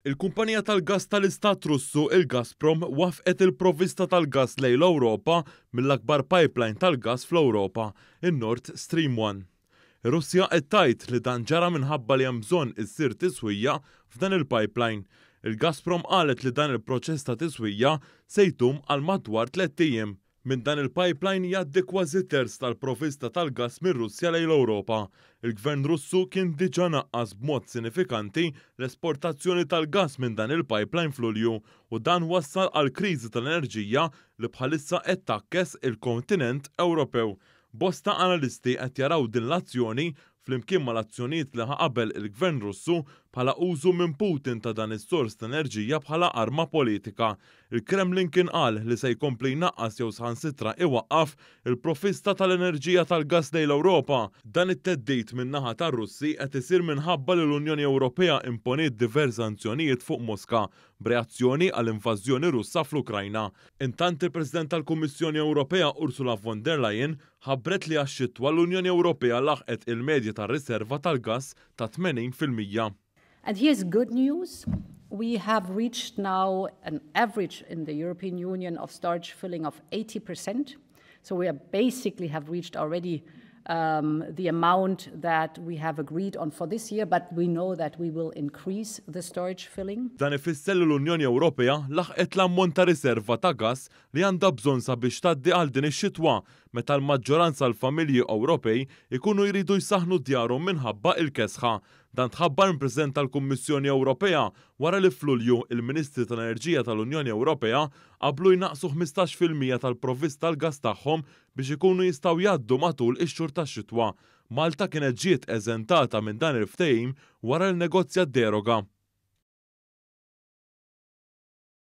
Il-kumpanija tal-gas tal-Istat Russu, il-Gazprom, wafqet il-provvista tal-gas lejn l-Ewropa mill-akbar pipeline tal-gas fl-Ewropa, in-Nord Stream 1. Ir-Russja qed tgħid li dan ġara minħabba li hemm bżonn issir tiswija f'dan il-pipeline. Il-Gazprom qalet li dan il-proċess ta' tiswija se jdum għal madwar 3 ijiem. Minn dan il-pipeline jgħaddi kważi terz tal-provvista tal-gas mir-Russja lejn l-Ewropa. Il-Gvern Russu kien diġà naqqas b'mod sinifikanti l-esportazzjoni tal-gas minn dan il-pipeline f'Lulju u dan wassal għal kriżi tal-enerġija li bħalissa qed takkes il-kontinent Ewropew. Bosta analisti qed jaraw din l-azzjoni flimkien mal-azzjonijiet li qabel il-Gvern Russu bħala użu minn Putin ta' dan is-sors ta' enerġija bħala arma politika. Il-Kremlin kien qal li se jkompli jnaqqas jew saħansitra iwaqqaf il-provvista tal-enerġija tal-gas lejn l-Ewropa. Dan it-teddid min-naħa tar-Russi qed isir minħabba li l-Unjoni Ewropea imponiet diversi sanzjonijiet fuq Mosca b'reazzjoni għall-invażjoni Russa fl-Ukrajna. Intant il-President tal-Kummissjoni Ewropea Ursula von der Leyen ħabbret li għax-xitwa l-Unjoni Ewropea laħqet il-medja tar-riserva tal-gas ta' 80%. And here's good news. We have reached now an average in the European Union of storage filling of 80%. So we basically have reached already the amount that we have agreed on for this year, but we know that we will increase the storage filling. Dan ifisser li l-Unjoni Ewropea laħqet l-ammont ta' riserva ta' gas li għandha bżonn sabiex tgħaddi għal din ix-xitwa meta l-maġġoranza l-familji Ewropej ikunu jridu jsaħħnu djarhom minħabba il-kesħa. Dan tħabbar il-President tal-Kummissjoni Ewropea wara li f'Lulju il-Ministri tal-Enerġija tal-Unjoni Ewropea qablu jnaqsu 15% tal-provvista tal-gas tagħhom biex ikunu jistgħu jgħaddu matul ix-xhur tax-xitwa. Malta kienet ġiet eżentata minn dan il-ftehim wara l-negozjat deroga.